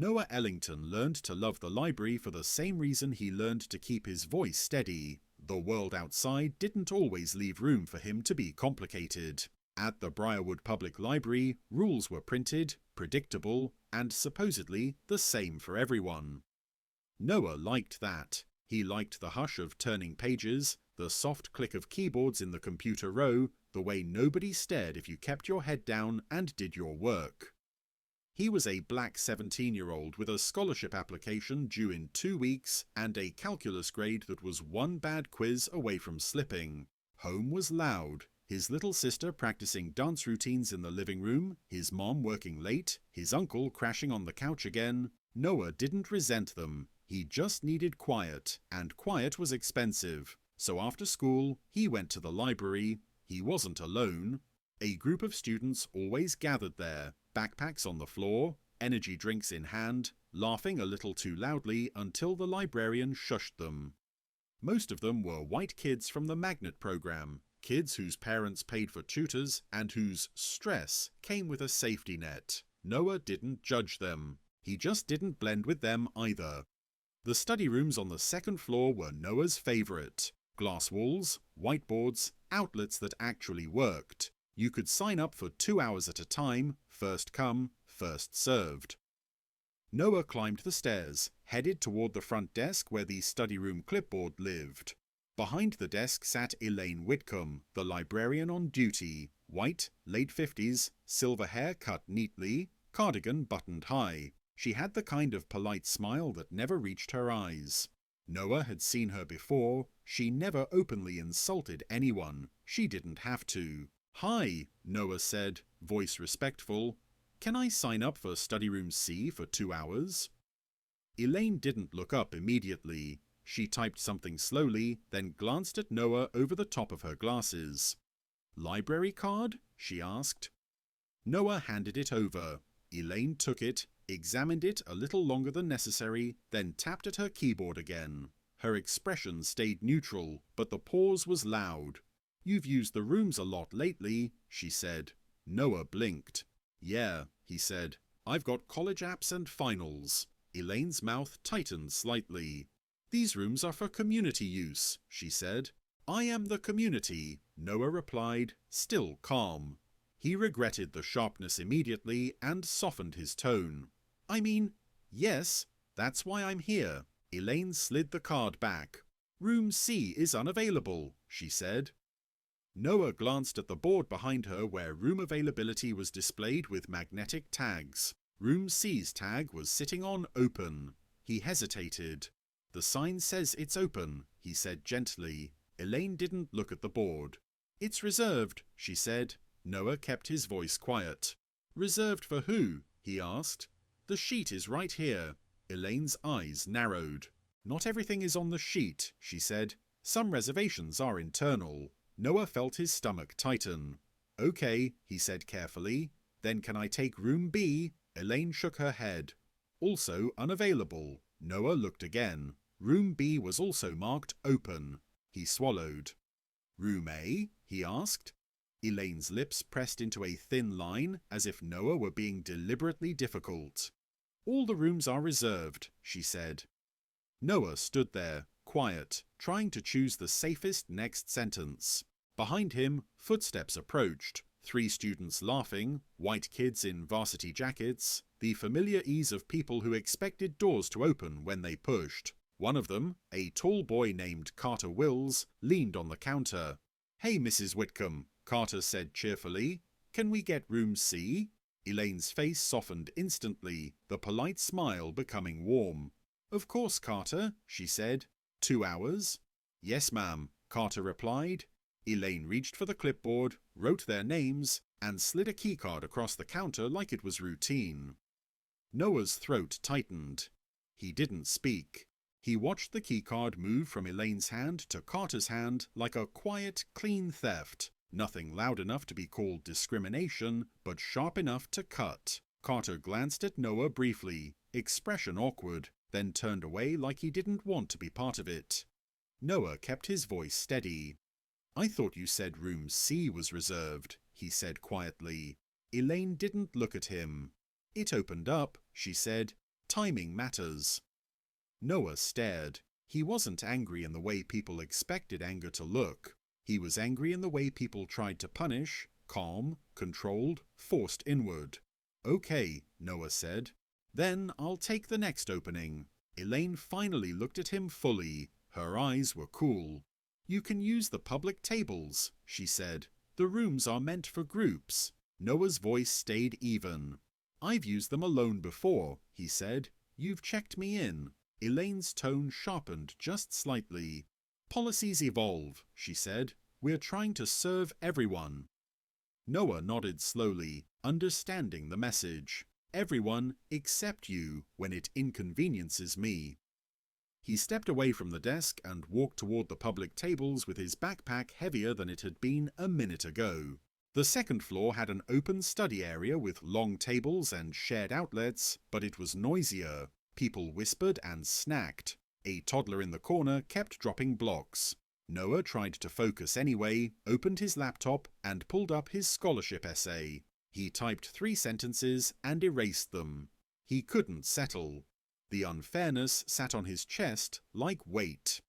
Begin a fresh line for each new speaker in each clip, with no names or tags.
Noah Ellington learned to love the library for the same reason he learned to keep his voice steady. The world outside didn't always leave room for him to be complicated. At the Briarwood Public Library, rules were printed, predictable, and supposedly the same for everyone. Noah liked that. He liked the hush of turning pages, the soft click of keyboards in the computer row, the way nobody stared if you kept your head down and did your work. He was a black 17-year-old with a scholarship application due in 2 weeks and a calculus grade that was one bad quiz away from slipping. Home was loud. His little sister practicing dance routines in the living room, his mom working late, his uncle crashing on the couch again. Noah didn't resent them. He just needed quiet, and quiet was expensive. So after school, he went to the library. He wasn't alone. A group of students always gathered there, backpacks on the floor, energy drinks in hand, laughing a little too loudly until the librarian shushed them. Most of them were white kids from the magnet program, kids whose parents paid for tutors and whose stress came with a safety net. Noah didn't judge them. He just didn't blend with them either. The study rooms on the second floor were Noah's favorite. Glass walls, whiteboards, outlets that actually worked. You could sign up for 2 hours at a time, first come, first served. Noah climbed the stairs, headed toward the front desk where the study room clipboard lived. Behind the desk sat Elaine Whitcomb, the librarian on duty, white, late 50s, silver hair cut neatly, cardigan buttoned high. She had the kind of polite smile that never reached her eyes. Noah had seen her before. She never openly insulted anyone. She didn't have to. "Hi," Noah said, voice respectful. "Can I sign up for Study Room C for 2 hours?" Elaine didn't look up immediately. She typed something slowly, then glanced at Noah over the top of her glasses. "Library card?" she asked. Noah handed it over. Elaine took it, examined it a little longer than necessary, then tapped at her keyboard again. Her expression stayed neutral, but the pause was loud. "You've used the rooms a lot lately," she said. Noah blinked. "Yeah," he said. "I've got college apps and finals." Elaine's mouth tightened slightly. "These rooms are for community use," she said. "I am the community," Noah replied, still calm. He regretted the sharpness immediately and softened his tone. "I mean, yes, that's why I'm here." Elaine slid the card back. "Room C is unavailable," she said. Noah glanced at the board behind her where room availability was displayed with magnetic tags. Room C's tag was sitting on open. He hesitated. "The sign says it's open," he said gently. Elaine didn't look at the board. "It's reserved," she said. Noah kept his voice quiet. "Reserved for who?" he asked. "The sheet is right here." Elaine's eyes narrowed. "Not everything is on the sheet," she said. "Some reservations are internal." Noah felt his stomach tighten. "Okay," he said carefully. "Then can I take room B?" Elaine shook her head. "Also unavailable." Noah looked again. Room B was also marked open. He swallowed. "Room A?" he asked. Elaine's lips pressed into a thin line, as if Noah were being deliberately difficult. "All the rooms are reserved," she said. Noah stood there, quiet, trying to choose the safest next sentence. Behind him, footsteps approached. 3 students laughing, white kids in varsity jackets, the familiar ease of people who expected doors to open when they pushed. One of them, a tall boy named Carter Wills, leaned on the counter. "Hey, Mrs. Whitcomb," Carter said cheerfully. "Can we get room C?" Elaine's face softened instantly, the polite smile becoming warm. "Of course, Carter," she said. 2 hours? "Yes, ma'am," Carter replied. Elaine reached for the clipboard, wrote their names, and slid a keycard across the counter like it was routine. Noah's throat tightened. He didn't speak. He watched the keycard move from Elaine's hand to Carter's hand like a quiet, clean theft. Nothing loud enough to be called discrimination, but sharp enough to cut. Carter glanced at Noah briefly, expression awkward, then turned away like he didn't want to be part of it. Noah kept his voice steady. "I thought you said room C was reserved," he said quietly. Elaine didn't look at him. "It opened up," she said. Timing matters. Noah stared. He wasn't angry in the way people expected anger to look. He was angry in the way people tried to punish, calm, controlled, forced inward. "Okay," Noah said. "Then I'll take the next opening." Elaine finally looked at him fully. Her eyes were cool. "You can use the public tables," she said. "The rooms are meant for groups." Noah's voice stayed even. "I've used them alone before," he said. "You've checked me in." Elaine's tone sharpened just slightly. "Policies evolve," she said. "We're trying to serve everyone." Noah nodded slowly, understanding the message. Everyone except you when it inconveniences me. He stepped away from the desk and walked toward the public tables with his backpack heavier than it had been a minute ago. The second floor had an open study area with long tables and shared outlets, but it was noisier. People whispered and snacked. A toddler in the corner kept dropping blocks. Noah tried to focus anyway, opened his laptop, and pulled up his scholarship essay. He typed 3 sentences and erased them. He couldn't settle. The unfairness sat on his chest like weight.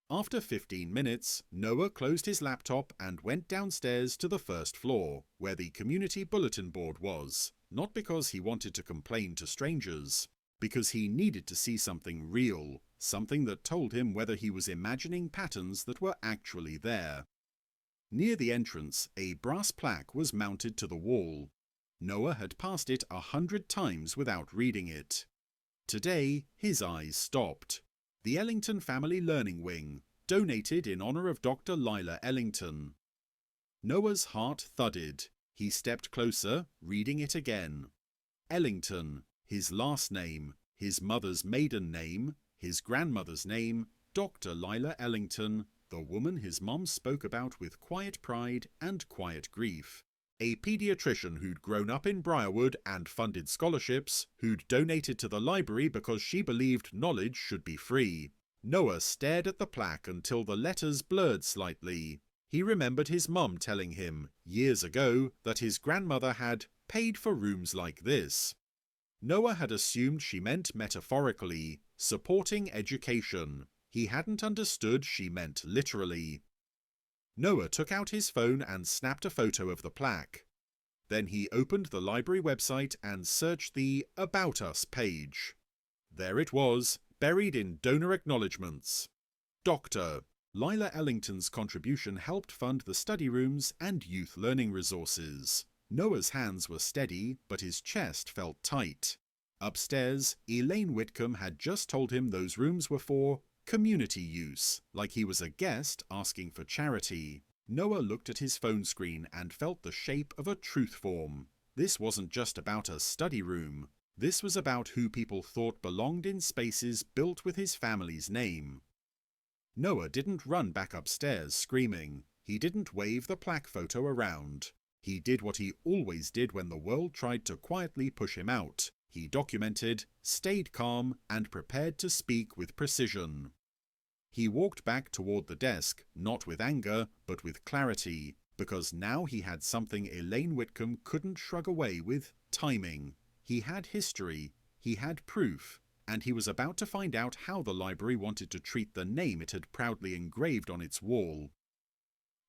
After 15 minutes, Noah closed his laptop and went downstairs to the first floor, where the community bulletin board was, not because he wanted to complain to strangers, because he needed to see something real, something that told him whether he was imagining patterns that were actually there. Near the entrance, a brass plaque was mounted to the wall. Noah had passed it 100 times without reading it. Today, his eyes stopped. The Ellington Family Learning Wing, donated in honor of Dr. Lila Ellington. Noah's heart thudded. He stepped closer, reading it again. Ellington, his last name, his mother's maiden name, his grandmother's name, Dr. Lila Ellington, the woman his mom spoke about with quiet pride and quiet grief. A pediatrician who'd grown up in Briarwood and funded scholarships, who'd donated to the library because she believed knowledge should be free. Noah stared at the plaque until the letters blurred slightly. He remembered his mum telling him, years ago, that his grandmother had paid for rooms like this. Noah had assumed she meant metaphorically, supporting education. He hadn't understood she meant literally. Noah took out his phone and snapped a photo of the plaque. Then he opened the library website and searched the About Us page. There it was, buried in donor acknowledgements. Dr. Lila Ellington's contribution helped fund the study rooms and youth learning resources. Noah's hands were steady, but his chest felt tight. Upstairs, Elaine Whitcomb had just told him those rooms were for community use, like he was a guest asking for charity. Noah looked at his phone screen and felt the shape of a truth form. This wasn't just about a study room. This was about who people thought belonged in spaces built with his family's name. Noah didn't run back upstairs screaming. He didn't wave the plaque photo around. He did what he always did when the world tried to quietly push him out. He documented, stayed calm, and prepared to speak with precision. He walked back toward the desk, not with anger, but with clarity, because now he had something Elaine Whitcomb couldn't shrug away with timing. He had history, he had proof, and he was about to find out how the library wanted to treat the name it had proudly engraved on its wall.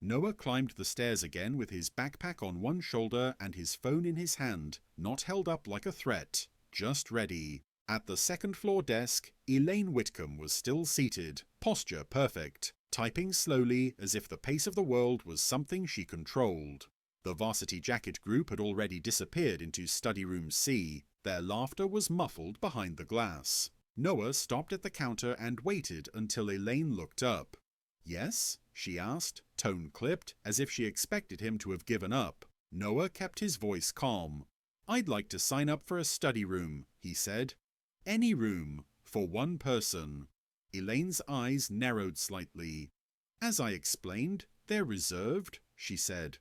Noah climbed the stairs again with his backpack on one shoulder and his phone in his hand, not held up like a threat, just ready. At the second-floor desk, Elaine Whitcomb was still seated, posture perfect, typing slowly as if the pace of the world was something she controlled. The Varsity Jacket group had already disappeared into Study Room C. Their laughter was muffled behind the glass. Noah stopped at the counter and waited until Elaine looked up. "Yes?" she asked, tone clipped, as if she expected him to have given up. Noah kept his voice calm. "I'd like to sign up for a study room," he said. "Any room, for one person." Elaine's eyes narrowed slightly. "As I explained, they're reserved," she said.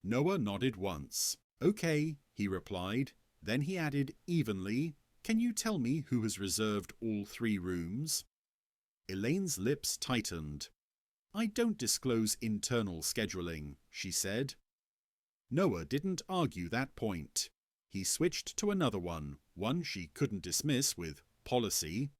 Noah nodded once. "Okay," he replied. Then he added evenly, "Can you tell me who has reserved all 3 rooms?" Elaine's lips tightened. "I don't disclose internal scheduling," she said. Noah didn't argue that point. He switched to another one she couldn't dismiss with policy.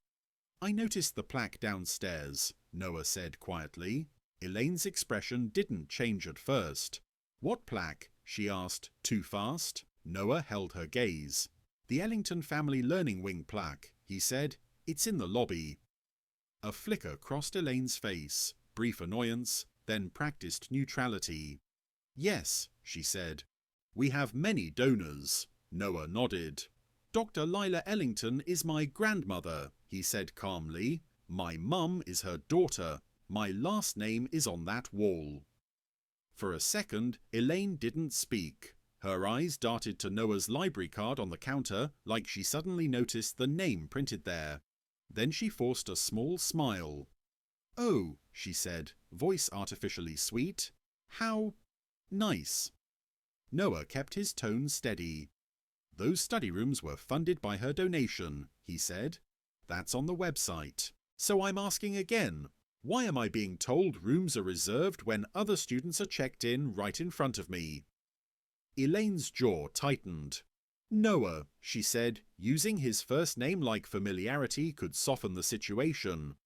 "I noticed the plaque downstairs," Noah said quietly. Elaine's expression didn't change at first. "What plaque?" she asked, too fast. Noah held her gaze. "The Ellington Family Learning Wing plaque," he said. "It's in the lobby." A flicker crossed Elaine's face, brief annoyance, then practiced neutrality. "Yes," she said. "We have many donors." Noah nodded. "Dr. Lila Ellington is my grandmother," he said calmly. "My mum is her daughter. My last name is on that wall." For a second, Elaine didn't speak. Her eyes darted to Noah's library card on the counter like she suddenly noticed the name printed there. Then she forced a small smile. "Oh," she said, voice artificially sweet. "How nice." Noah kept his tone steady. "Those study rooms were funded by her donation," he said. "That's on the website. So I'm asking again, why am I being told rooms are reserved when other students are checked in right in front of me?" Elaine's jaw tightened. "Noah," she said, using his first name like familiarity could soften the situation.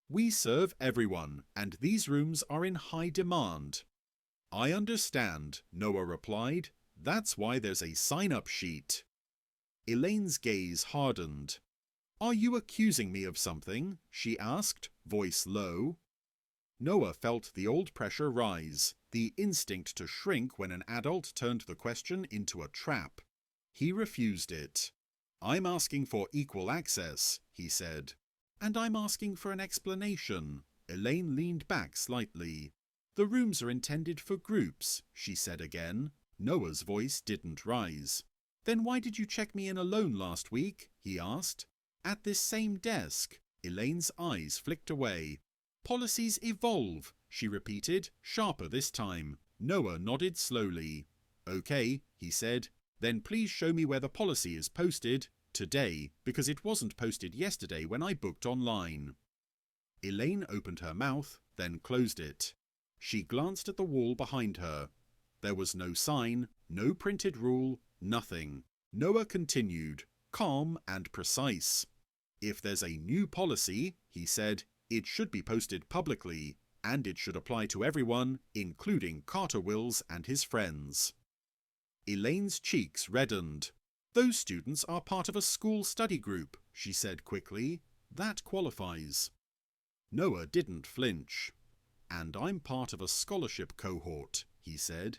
"We serve everyone, and these rooms are in high demand." "I understand," Noah replied. "That's why there's a sign-up sheet." Elaine's gaze hardened. "Are you accusing me of something?" she asked, voice low. Noah felt the old pressure rise, the instinct to shrink when an adult turned the question into a trap. He refused it. "I'm asking for equal access," he said. "And I'm asking for an explanation." Elaine leaned back slightly. "The rooms are intended for groups," she said again. Noah's voice didn't rise. "Then why did you check me in alone last week?" he asked. "At this same desk." Elaine's eyes flicked away. "Policies evolve," she repeated, sharper this time. Noah nodded slowly. "Okay," he said. "Then please show me where the policy is posted today, because it wasn't posted yesterday when I booked online." Elaine opened her mouth, then closed it. She glanced at the wall behind her. There was no sign, no printed rule, nothing. Noah continued, calm and precise. "If there's a new policy," he said, "it should be posted publicly, and it should apply to everyone, including Carter Wills and his friends." Elaine's cheeks reddened. "Those students are part of a school study group," she said quickly. "That qualifies." Noah didn't flinch. "And I'm part of a scholarship cohort," he said.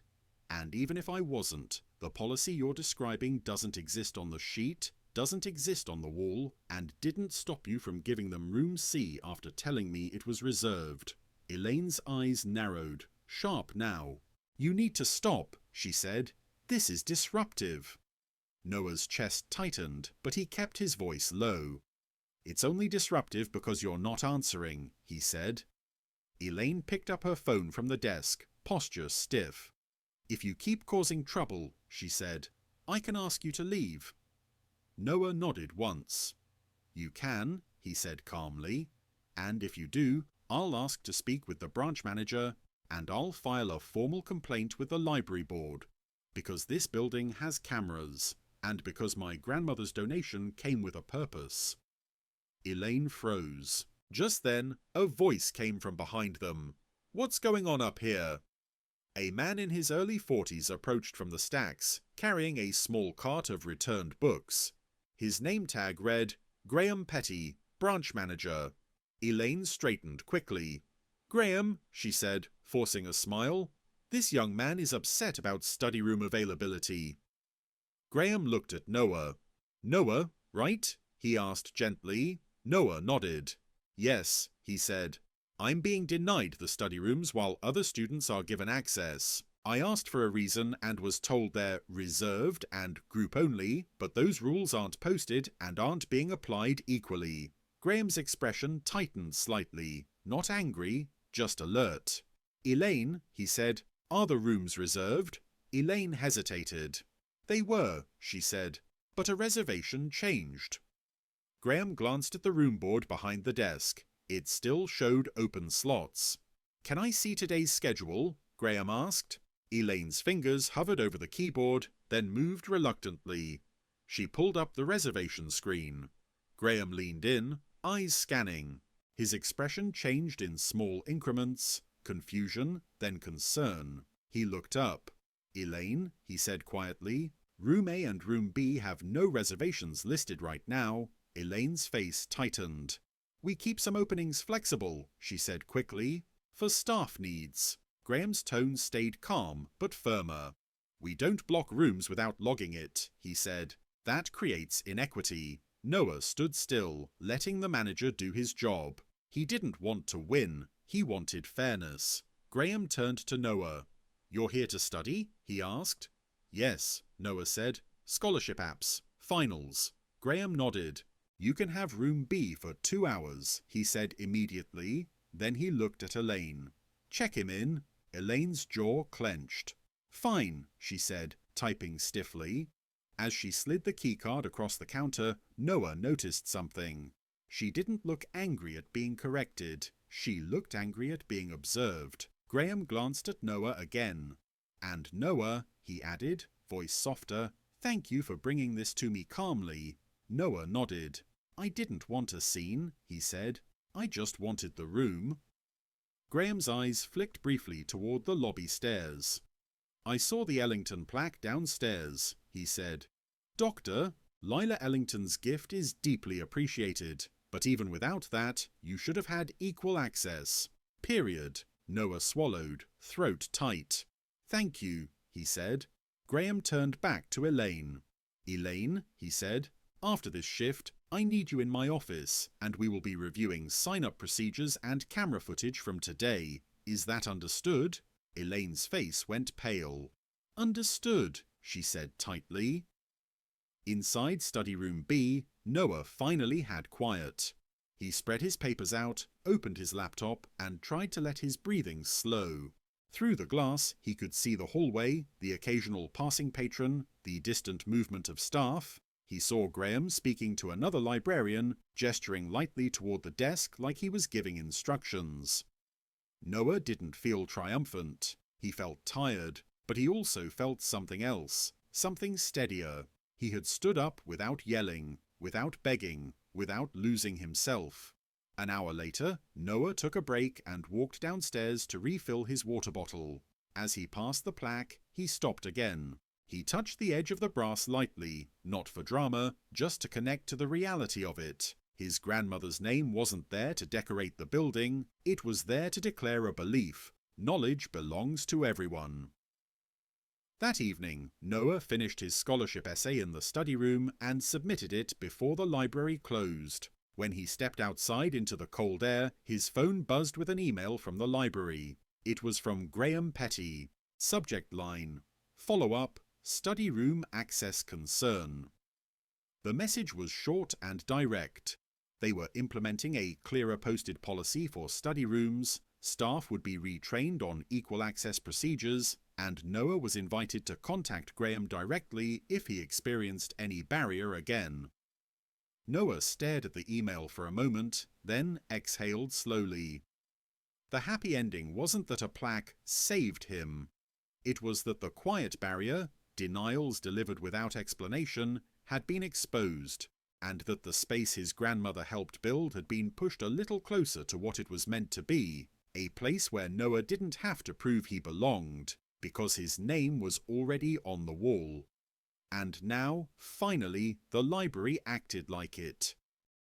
"And even if I wasn't, the policy you're describing doesn't exist on the sheet, doesn't exist on the wall, and didn't stop you from giving them room C after telling me it was reserved." Elaine's eyes narrowed, sharp now. "You need to stop," she said. "This is disruptive." Noah's chest tightened, but he kept his voice low. "It's only disruptive because you're not answering," he said. Elaine picked up her phone from the desk, posture stiff. "If you keep causing trouble," she said, "I can ask you to leave." Noah nodded once. "You can," he said calmly, "and if you do, I'll ask to speak with the branch manager, and I'll file a formal complaint with the library board, because this building has cameras, and because my grandmother's donation came with a purpose." Elaine froze. Just then, a voice came from behind them. "What's going on up here?" A man in his early 40s approached from the stacks, carrying a small cart of returned books. His name tag read, "Graham Petty, Branch Manager." Elaine straightened quickly. "Graham," she said, forcing a smile, "this young man is upset about study room availability." Graham looked at Noah. "Noah, right?" he asked gently. Noah nodded. "Yes," he said. "I'm being denied the study rooms while other students are given access. I asked for a reason and was told they're reserved and group only, but those rules aren't posted and aren't being applied equally." Graham's expression tightened slightly, not angry, just alert. "Elaine," he said, "are the rooms reserved?" Elaine hesitated. "They were," she said, "but a reservation changed." Graham glanced at the room board behind the desk. It still showed open slots. "Can I see today's schedule?" Graham asked. Elaine's fingers hovered over the keyboard. then moved reluctantly. She pulled up the reservation screen. Graham leaned in, eyes scanning. His expression changed in small increments, confusion, then concern. He looked up. "Elaine," he said quietly, "Room A and Room B have no reservations listed right now." Elaine's face tightened. "We keep some openings flexible," she said quickly, "for staff needs." Graham's tone stayed calm but firmer. "We don't block rooms without logging it," he said. "That creates inequity." Noah stood still, letting the manager do his job. He didn't want to win, he wanted fairness. Graham turned to Noah. "You're here to study?" he asked. "Yes," Noah said. "Scholarship apps. Finals." Graham nodded. "You can have room B for 2 hours," he said immediately. Then he looked at Elaine. "Check him in." Elaine's jaw clenched. "Fine," she said, typing stiffly. As she slid the keycard across the counter, Noah noticed something. She didn't look angry at being corrected. She looked angry at being observed. Graham glanced at Noah again. "And Noah," he added, voice softer, "thank you for bringing this to me calmly." Noah nodded. "I didn't want a scene," he said. "I just wanted the room." Graham's eyes flicked briefly toward the lobby stairs. "I saw the Ellington plaque downstairs," he said. "Doctor, Lila Ellington's gift is deeply appreciated, but even without that, you should have had equal access. Period." Noah swallowed, throat tight. "Thank you," he said. Graham turned back to Elaine. "Elaine," he said, "after this shift, I need you in my office, and we will be reviewing sign-up procedures and camera footage from today. Is that understood?" Elaine's face went pale. "Understood," she said tightly. Inside study room B, Noah finally had quiet. He spread his papers out, opened his laptop, and tried to let his breathing slow. Through the glass, he could see the hallway, the occasional passing patron, the distant movement of staff. He saw Graham speaking to another librarian, gesturing lightly toward the desk like he was giving instructions. Noah didn't feel triumphant. He felt tired, but he also felt something else, something steadier. He had stood up without yelling, without begging, without losing himself. An hour later, Noah took a break and walked downstairs to refill his water bottle. As he passed the plaque, he stopped again. He touched the edge of the brass lightly, not for drama, just to connect to the reality of it. His grandmother's name wasn't there to decorate the building, it was there to declare a belief. Knowledge belongs to everyone. That evening, Noah finished his scholarship essay in the study room and submitted it before the library closed. When he stepped outside into the cold air, his phone buzzed with an email from the library. It was from Graham Petty. Subject line: Follow-up, Study Room Access Concern. The message was short and direct. They were implementing a clearer posted policy for study rooms, staff would be retrained on equal access procedures, and Noah was invited to contact Graham directly if he experienced any barrier again. Noah stared at the email for a moment, then exhaled slowly. The happy ending wasn't that a plaque saved him. It was that the quiet barrier, denials delivered without explanation, had been exposed, and that the space his grandmother helped build had been pushed a little closer to what it was meant to be, a place where Noah didn't have to prove he belonged, because his name was already on the wall. And now, finally, the library acted like it.